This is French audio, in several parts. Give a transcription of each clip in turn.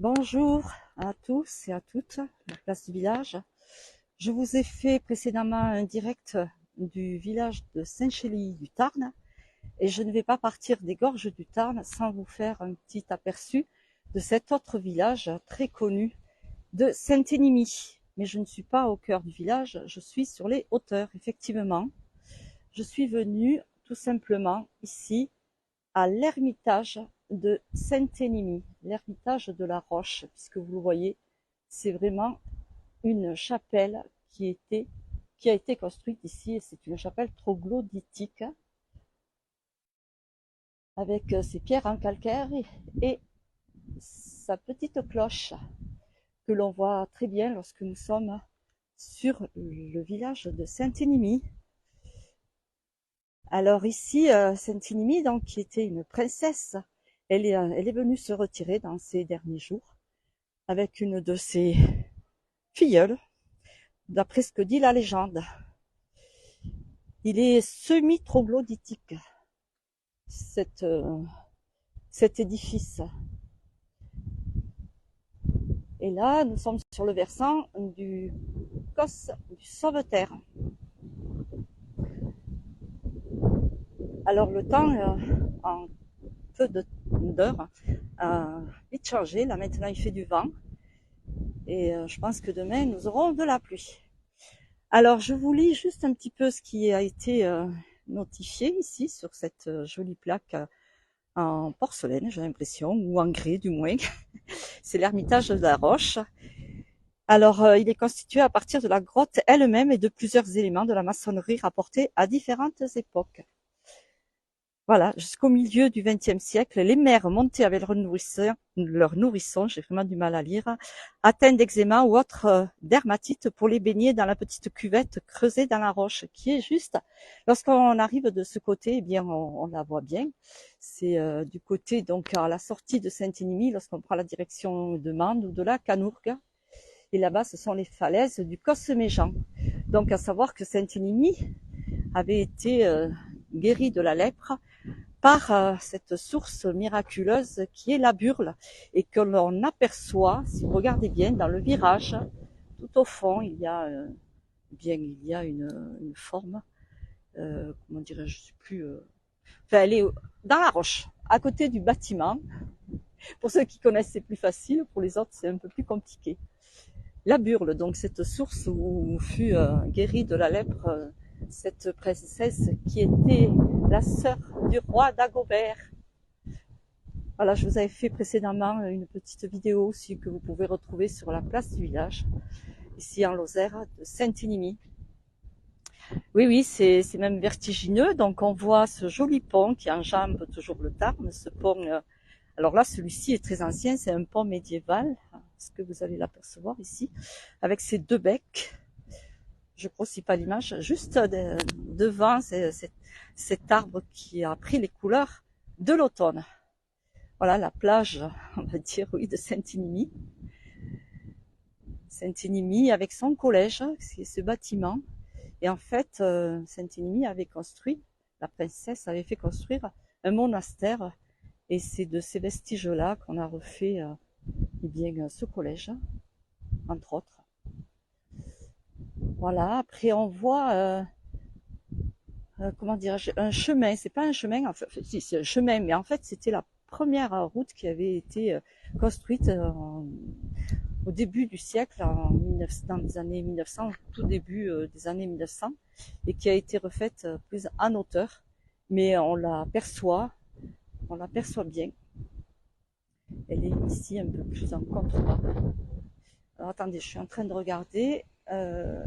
Bonjour à tous et à toutes, la place du village. Je vous ai fait précédemment un direct du village de Saint-Chély du Tarn et je ne vais pas partir des gorges du Tarn sans vous faire un petit aperçu de cet autre village très connu de Saint-Énimie. Mais je ne suis pas au cœur du village, je suis sur les hauteurs, effectivement. Je suis venue tout simplement ici à l'ermitage de Saint-Énimie, l'ermitage de la Roche, puisque vous le voyez, c'est vraiment une chapelle qui a été construite ici, et c'est une chapelle troglodytique, avec ses pierres en calcaire et sa petite cloche, que l'on voit très bien lorsque nous sommes sur le village de Saint-Énimie. Alors ici, Saint-Énimie, donc, qui était une princesse, elle est venue se retirer dans ces derniers jours avec une de ses filleules, d'après ce que dit la légende. Il est semi-troglodytique, cet édifice. Et là, nous sommes sur le versant du Cos du Sauveterre. Alors le temps, en peu d'heures, a vite changé. Là maintenant, il fait du vent. Et je pense que demain, nous aurons de la pluie. Alors, je vous lis juste un petit peu ce qui a été notifié ici sur cette jolie plaque en porcelaine, j'ai l'impression, ou en grès du moins. C'est l'ermitage de la Roche. Alors, il est constitué à partir de la grotte elle-même et de plusieurs éléments de la maçonnerie rapportés à différentes époques. Voilà, jusqu'au milieu du XXe siècle, les mères montées avec leurs nourrissons, j'ai vraiment du mal à lire, atteintes d'eczéma ou autres dermatites pour les baigner dans la petite cuvette creusée dans la roche, qui est juste, lorsqu'on arrive de ce côté, eh bien, on la voit bien. C'est du côté, donc, à la sortie de Saint-Énimie, lorsqu'on prend la direction de Mende ou de la Canourgue. Et là-bas, ce sont les falaises du Cosméjean. Donc, à savoir que Saint-Énimie avait été guérie de la lèpre par cette source miraculeuse qui est la Burle et que l'on aperçoit, si vous regardez bien, dans le virage, tout au fond, il y a une forme, comment dirais-je, je sais plus, enfin, elle est dans la roche, à côté du bâtiment. Pour ceux qui connaissent, c'est plus facile, pour les autres, c'est un peu plus compliqué. La Burle, donc cette source où fut guérie de la lèpre cette princesse qui était la sœur du roi Dagobert. Voilà, je vous avais fait précédemment une petite vidéo aussi que vous pouvez retrouver sur la place du village, ici en Lozère, de Saint-Énimie. Oui, oui, c'est même vertigineux. Donc on voit ce joli pont qui enjambe toujours le Tarn. Ce pont, alors là, celui-ci est très ancien, c'est un pont médiéval, ce que vous allez l'apercevoir ici, avec ses deux becs. Je grossis pas l'image, juste devant cet arbre qui a pris les couleurs de l'automne. Voilà la plage, on va dire, oui, de Saint-Énimie. Saint-Énimie avec son collège, c'est ce bâtiment. Et en fait, Saint-Énimie avait construit, la princesse avait fait construire un monastère. Et c'est de ces vestiges-là qu'on a refait eh bien, ce collège, entre autres. Voilà, après on voit, comment dirais-je, un chemin. C'est pas un chemin, enfin, si, c'est un chemin, mais en fait c'était la première route qui avait été construite au début du siècle, dans les années 1900, tout début des années 1900, et qui a été refaite plus en hauteur, mais on l'aperçoit bien. Elle est ici un peu plus en contrebas. Alors attendez, je suis en train de regarder.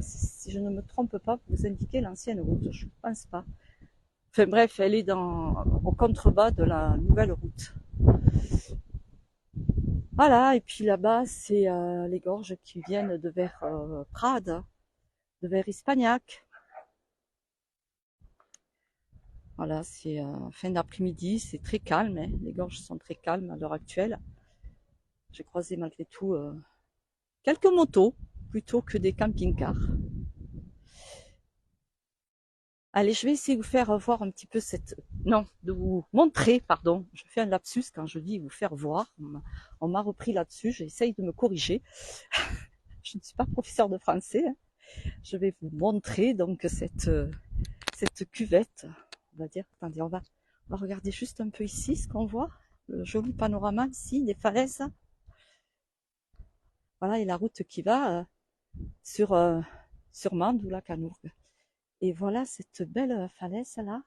Si je ne me trompe pas, pour vous indiquer l'ancienne route, je ne pense pas. Enfin bref, elle est au contrebas de la nouvelle route. Voilà, et puis là-bas, c'est les gorges qui viennent de vers Prades, de vers Ispagnac. Voilà, c'est fin d'après-midi, c'est très calme, hein. Les gorges sont très calmes à l'heure actuelle. J'ai croisé malgré tout quelques motos plutôt que des camping-cars. Allez, je vais essayer de vous faire voir un petit peu cette... Non, de vous montrer, pardon. Je fais un lapsus quand je dis vous faire voir. On m'a repris là-dessus, j'essaye de me corriger. Je ne suis pas professeur de français. Hein. Je vais vous montrer donc cette cuvette, on va dire. Attendez, on va regarder juste un peu ici ce qu'on voit. Le joli panorama ici, des falaises. Voilà, et la route qui va sur Mende ou la Canourgue. Et voilà cette belle falaise là.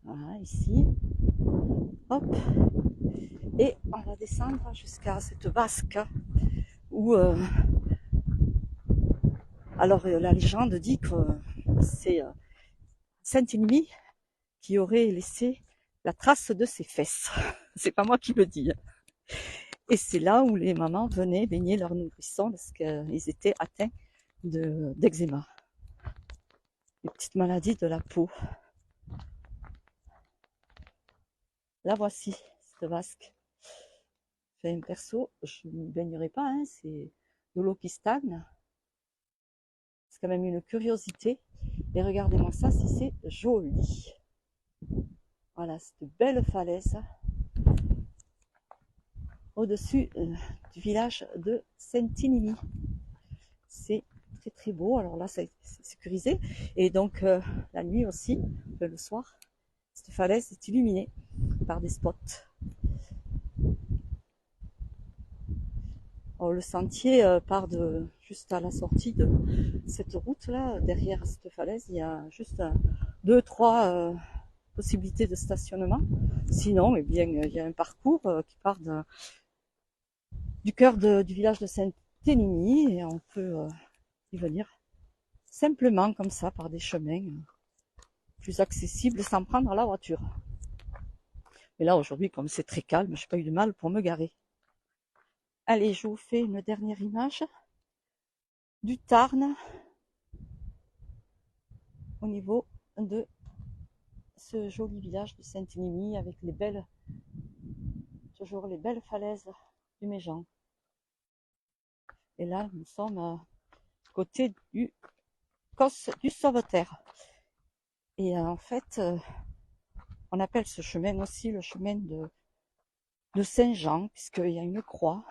Voilà, ici. Hop. Et on va descendre jusqu'à cette vasque où alors la légende dit que c'est Saint-Émile qui aurait laissé la trace de ses fesses. C'est pas moi qui le dis. Et c'est là où les mamans venaient baigner leurs nourrissons parce qu'ils étaient atteints d'eczéma. Des petites maladies de la peau. La voici, cette vasque. Enfin, perso, je ne baignerai pas, hein, c'est de l'eau qui stagne. C'est quand même une curiosité. Et regardez-moi ça, si c'est joli. Voilà, cette belle falaise au-dessus du village de Saint-Inimi. C'est très très beau. Alors là, c'est sécurisé. Et donc, la nuit aussi, le soir, cette falaise est illuminée par des spots. Alors, le sentier part juste à la sortie de cette route là, derrière cette falaise, il y a juste 2-3 possibilités de stationnement. Sinon, eh bien, il y a un parcours qui part du cœur du village de Saint-Émile et on peut y venir simplement comme ça par des chemins plus accessibles sans prendre la voiture. Mais là aujourd'hui, comme c'est très calme, je n'ai pas eu de mal pour me garer. Allez, je vous fais une dernière image du Tarn au niveau de ce joli village de Saint-Émile avec toujours les belles falaises du Méjean. Et là, nous sommes à côté du Cos du Sauveterre. Et en fait, on appelle ce chemin aussi le chemin de Saint-Jean, puisqu'il y a une croix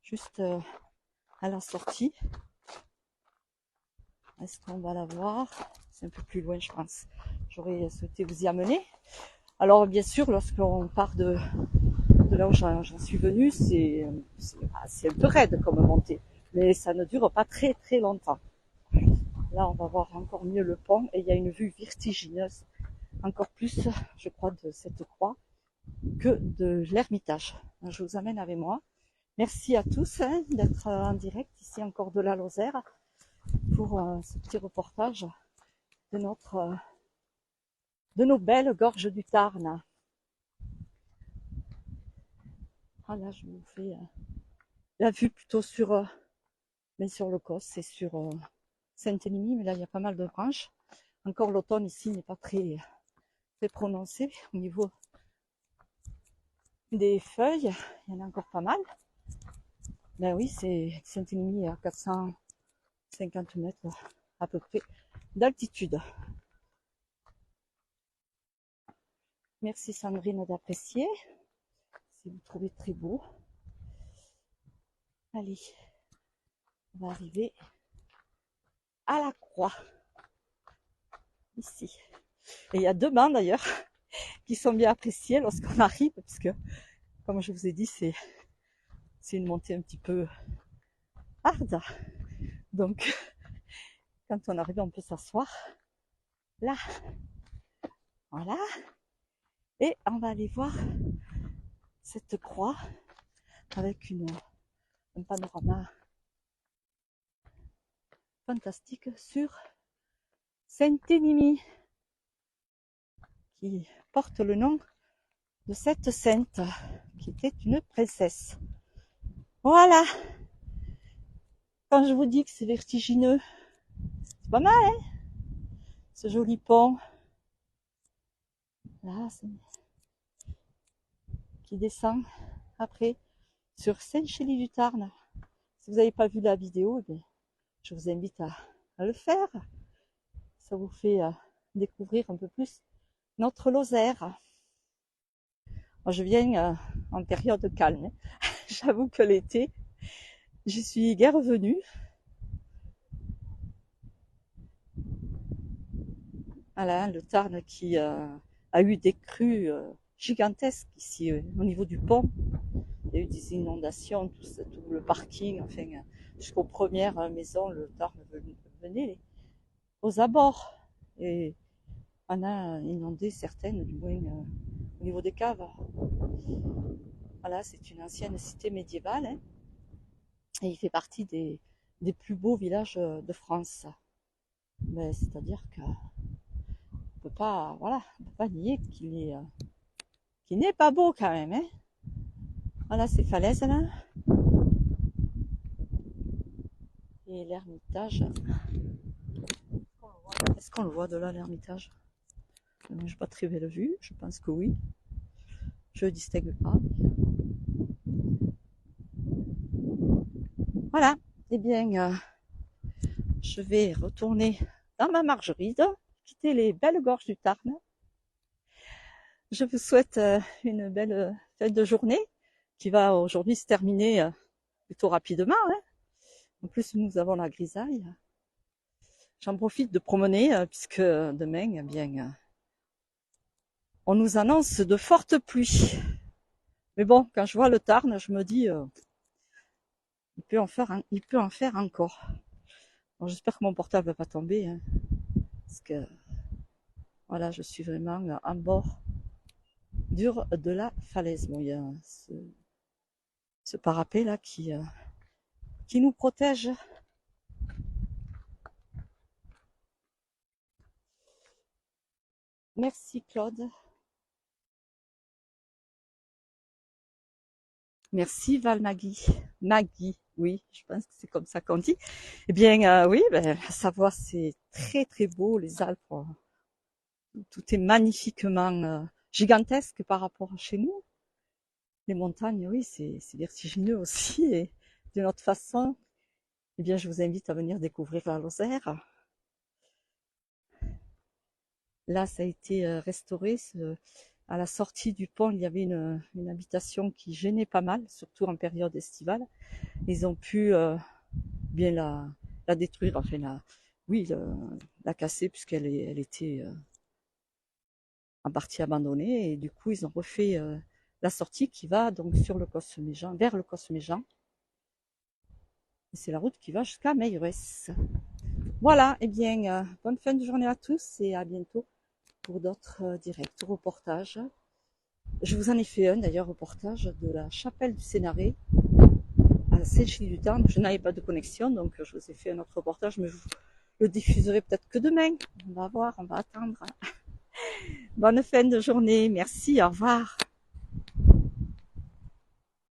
juste à la sortie. Est-ce qu'on va la voir? C'est un peu plus loin, je pense. J'aurais souhaité vous y amener. Alors, bien sûr, lorsqu'on part de là où j'en suis venue, c'est un peu raide comme montée. Mais ça ne dure pas très très longtemps. Là, on va voir encore mieux le pont et il y a une vue vertigineuse, encore plus, je crois, de cette croix que de l'Ermitage. Je vous amène avec moi. Merci à tous d'être en direct ici encore de la Lozère pour ce petit reportage de nos belles gorges du Tarn. Ah là, je vous fais la vue plutôt sur le Cos et sur Saint-Émile, mais là il y a pas mal de branches. Encore l'automne ici n'est pas très prononcé au niveau des feuilles, il y en a encore pas mal. Ben oui, c'est Saint-Émile à 450 mètres à peu près d'altitude. Merci Sandrine d'apprécier, si vous trouvez très beau. Allez, on va arriver à la croix, ici. Et il y a 2 bancs d'ailleurs, qui sont bien appréciés lorsqu'on arrive, puisque, comme je vous ai dit, c'est une montée un petit peu hard. Donc, quand on arrive, on peut s'asseoir là. Voilà. Et on va aller voir cette croix avec un panorama fantastique sur Saint-Émile, qui porte le nom de cette sainte, qui était une princesse. Voilà. Quand je vous dis que c'est vertigineux, c'est pas mal, hein, ce joli pont. Là, qui descend après sur Saint-Chély-du-Tarn. Si vous n'avez pas vu la vidéo, je vous invite à le faire. ça vous fait découvrir un peu plus notre Lozère. Moi, je viens en période calme. Hein. J'avoue que l'été, j'y suis guère revenue. Voilà, le Tarn qui a eu des crues gigantesques ici au niveau du pont. Il y a eu des inondations, tout le parking, enfin, jusqu'aux premières maisons, le Tarn venait aux abords. Et on a inondé certaines, du moins au niveau des caves. Voilà, c'est une ancienne cité médiévale, hein, et il fait partie des plus beaux villages de France. Mais c'est-à-dire que on peut pas, voilà, on peut pas nier qu'il n'est pas beau quand même, hein. Voilà ces falaises là. Et l'Ermitage. Est-ce qu'on le voit de là, l'Ermitage? Je n'ai pas très belle vue, je pense que oui. Je ne distingue pas. Voilà. Eh bien, je vais retourner dans ma margeride, quitter les belles gorges du Tarn. Je vous souhaite une belle fête de journée qui va aujourd'hui se terminer plutôt rapidement. Hein. En plus, nous avons la grisaille. J'en profite de promener puisque demain, eh bien, on nous annonce de fortes pluies. Mais bon, quand je vois le Tarn, je me dis, il peut en faire encore. Bon, j'espère que mon portable va pas tomber, hein, parce que voilà, je suis vraiment en bord dur de la falaise. Bon, il y a ce parapet là qui nous protège. Merci Claude. Merci Val Maggie. Maggie, oui, je pense que c'est comme ça qu'on dit. Eh bien, oui, la Savoie, c'est très très beau, les Alpes. Tout est magnifiquement gigantesque par rapport à chez nous. Les montagnes, oui, c'est vertigineux aussi. Et d'une autre façon, eh bien, je vous invite à venir découvrir la Lozère. Là, ça a été restauré. À la sortie du pont, il y avait une habitation qui gênait pas mal, surtout en période estivale. Ils ont pu bien la détruire, enfin la casser puisqu'elle était en partie abandonnée. Et du coup, ils ont refait la sortie qui va donc sur le Cosméjean, vers le Cosméjean. C'est la route qui va jusqu'à Meyrès. Voilà, et bien, bonne fin de journée à tous et à bientôt pour d'autres directs, reportages. Je vous en ai fait un d'ailleurs, reportage de la chapelle du Sénaré à Saint-Gilles-du-Tarn. Je n'avais pas de connexion, donc je vous ai fait un autre reportage, mais je vous le diffuserai peut-être que demain. On va voir, on va attendre. Bonne fin de journée, merci, au revoir.